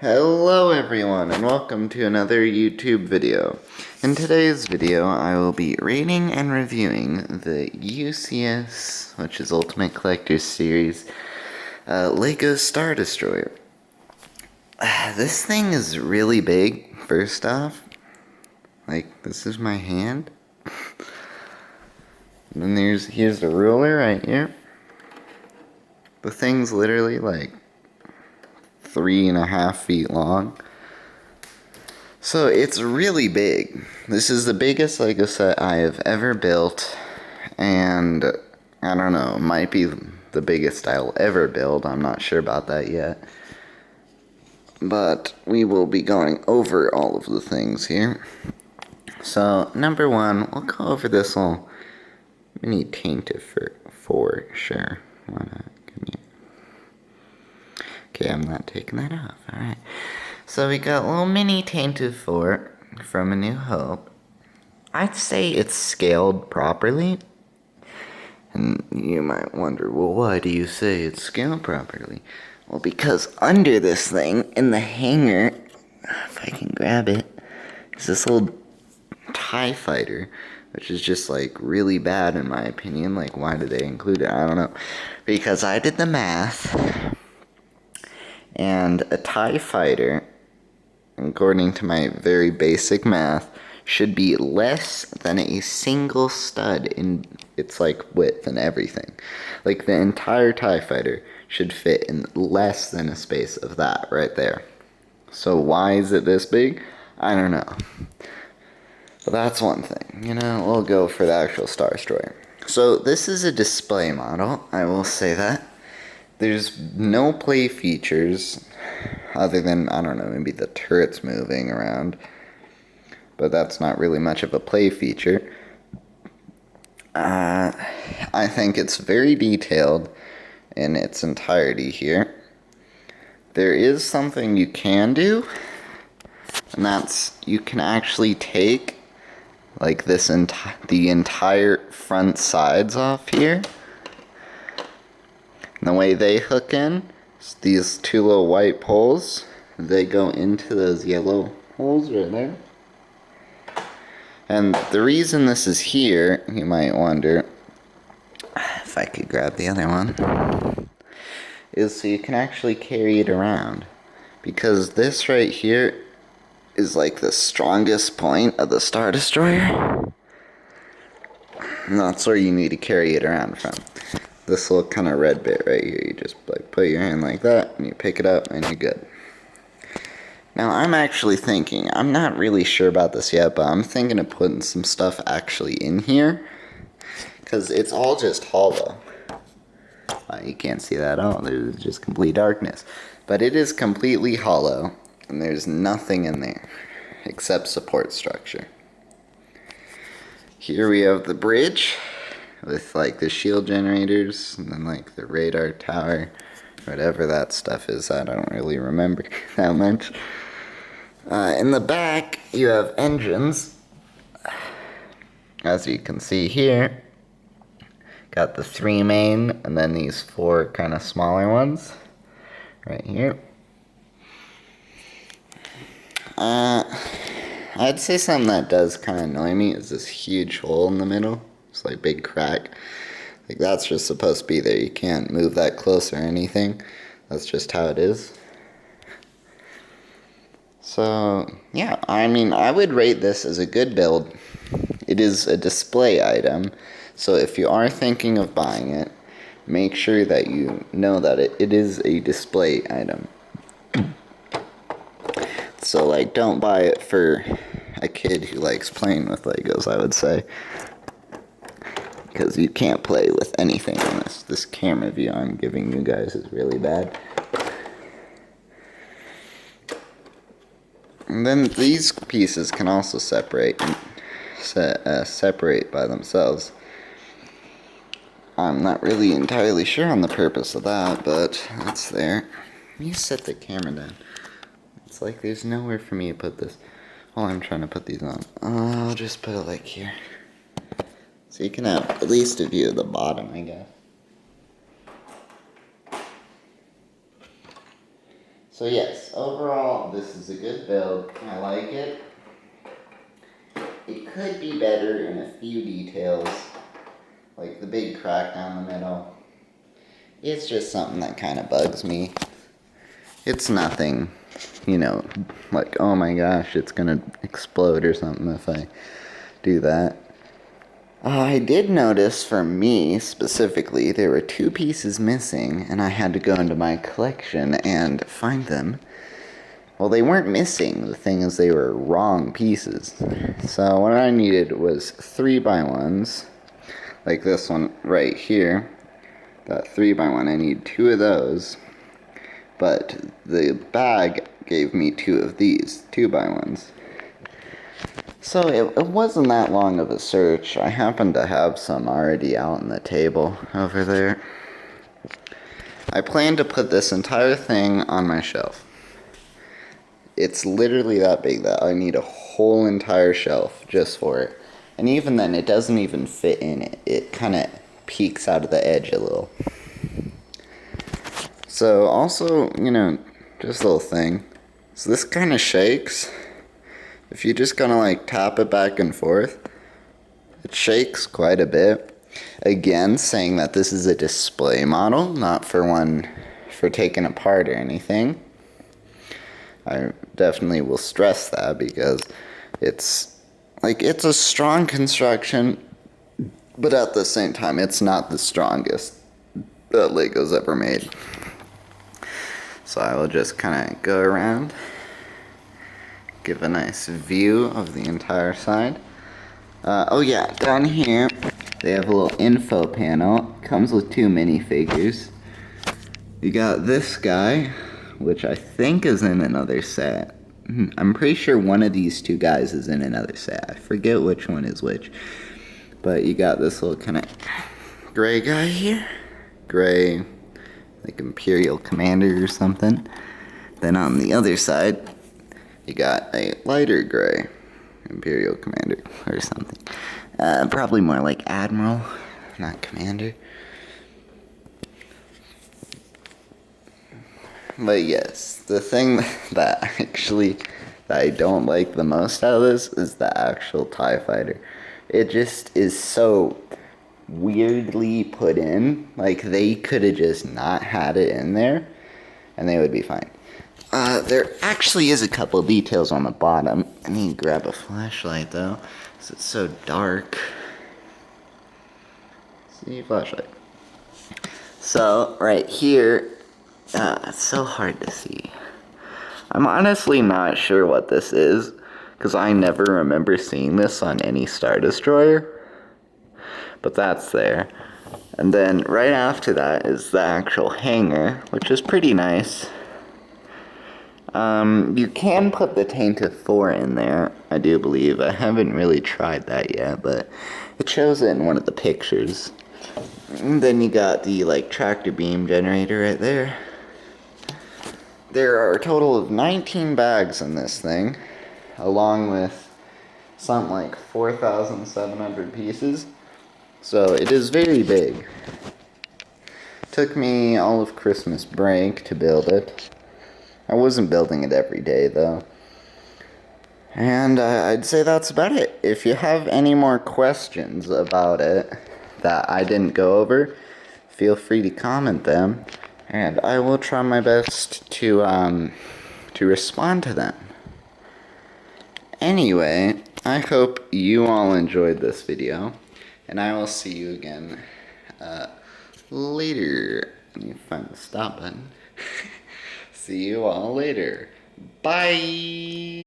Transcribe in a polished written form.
Hello everyone and welcome to another YouTube video. In today's video I will be rating and reviewing the UCS, which is Ultimate Collector's Series, LEGO Star Destroyer. This thing is really big, first off. Like, this is my hand. And then here's the ruler right here. The thing's literally like 3.5 feet long. So it's really big. This is the biggest LEGO set I have ever built, and I don't know, it might be the biggest I'll ever build. I'm not sure about that yet. But we will be going over all of the things here. So, number one, we'll go over this little mini tainted for sure. Why not? Okay, I'm not taking that off. Alright. So we got little mini tainted fort from A New Hope. I'd say it's scaled properly. And you might wonder, well, why do you say it's scaled properly? Well, because under this thing, in the hanger, if I can grab it, is this little TIE fighter, which is just like really bad in my opinion. Like, why did they include it? I don't know. Because I did the math, and a TIE fighter, according to my very basic math, should be less than a single stud in its like width and everything. Like, the entire TIE fighter should fit in less than a space of that right there. So why is it this big? I don't know. But that's one thing. You know, we'll go for the actual Star Destroyer. So this is a display model, I will say that. There's no play features other than, I don't know, maybe the turret's moving around. But that's not really much of a play feature. I think it's very detailed in its entirety here. There is something you can do, and that's you can actually take like the entire front sides off here. And the way they hook in, these two little white poles, they go into those yellow holes right there. And the reason this is here, you might wonder, if I could grab the other one, is so you can actually carry it around. Because this right here is like the strongest point of the Star Destroyer. And that's where you need to carry it around from. This little kind of red bit right here, you just like put your hand like that, and you pick it up, and you're good. Now, I'm actually thinking, I'm not really sure about this yet, but I'm thinking of putting some stuff actually in here, because it's all just hollow. You can't see that at all, there's just complete darkness. But it is completely hollow, and there's nothing in there, except support structure. Here we have the bridge, with like the shield generators, and then like the radar tower, whatever that stuff is, I don't really remember that much. In the back, you have engines. As you can see here, got the 3 main, and then these 4 kind of smaller ones, right here. I'd say something that does kind of annoy me is this huge hole in the middle. It's like big crack. Like, that's just supposed to be there. You can't move that close or anything. That's just how it is. So, yeah, I mean, I would rate this as a good build. It is a display item, so if you are thinking of buying it, make sure that you know that it is a display item. So, like, don't buy it for a kid who likes playing with Legos, I would say. Because you can't play with anything in this. This camera view I'm giving you guys is really bad. And then these pieces can also separate by themselves. I'm not really entirely sure on the purpose of that, but it's there. Let me set the camera down. It's like there's nowhere for me to put this while I'm trying to put these on. I'll just put it like here. So you can have at least a view of the bottom, I guess. So yes, overall, this is a good build. I like it. It could be better in a few details, like the big crack down the middle. It's just something that kind of bugs me. It's nothing, you know, like, oh my gosh, it's gonna explode or something if I do that. I did notice for me specifically, there were 2 pieces missing, and I had to go into my collection and find them. Well, they weren't missing. The thing is, they were wrong pieces. So what I needed was 3x1s, like this one right here. That 3x1, I need 2 of those. But the bag gave me 2 of these, 2x1s. So it wasn't that long of a search. I happen to have some already out on the table over there. I plan to put this entire thing on my shelf. It's literally that big that I need a whole entire shelf just for it. And even then, it doesn't even fit in it. It kind of peeks out of the edge a little. So also, you know, just a little thing. So this kind of shakes. If you just kind of like tap it back and forth, it shakes quite a bit. Again, saying that this is a display model, not for one for taking apart or anything. I definitely will stress that because it's a strong construction, but at the same time, it's not the strongest that Lego's ever made. So I will just kind of go around, give a nice view of the entire side. Oh yeah, down here they have a little info panel. Comes with 2 minifigures. You got this guy, which I think is in another set. I'm pretty sure one of these 2 guys is in another set. I forget which one is which. But you got this little kind of gray guy here. Gray, like Imperial Commander or something. Then on the other side, you got a lighter gray Imperial Commander or something. Probably more like Admiral, not Commander. But yes, the thing that I don't like the most out of this is the actual TIE Fighter. It just is so weirdly put in. Like, they could have just not had it in there, and they would be fine. There actually is a couple details on the bottom. I need to grab a flashlight, though, because it's so dark. See, flashlight. So, right here, it's so hard to see. I'm honestly not sure what this is, because I never remember seeing this on any Star Destroyer. But that's there. And then right after that is the actual hangar, which is pretty nice. You can put the Tainted 4 in there, I do believe. I haven't really tried that yet, but it shows it in one of the pictures. And then you got the, like, tractor beam generator right there. There are a total of 19 bags in this thing, along with something like 4,700 pieces. So it is very big. Took me all of Christmas break to build it. I wasn't building it every day though. And I'd say that's about it. If you have any more questions about it that I didn't go over, feel free to comment them, and I will try my best to respond to them. Anyway, I hope you all enjoyed this video, and I will see you again later. Let me find the stop button. See you all later. Bye!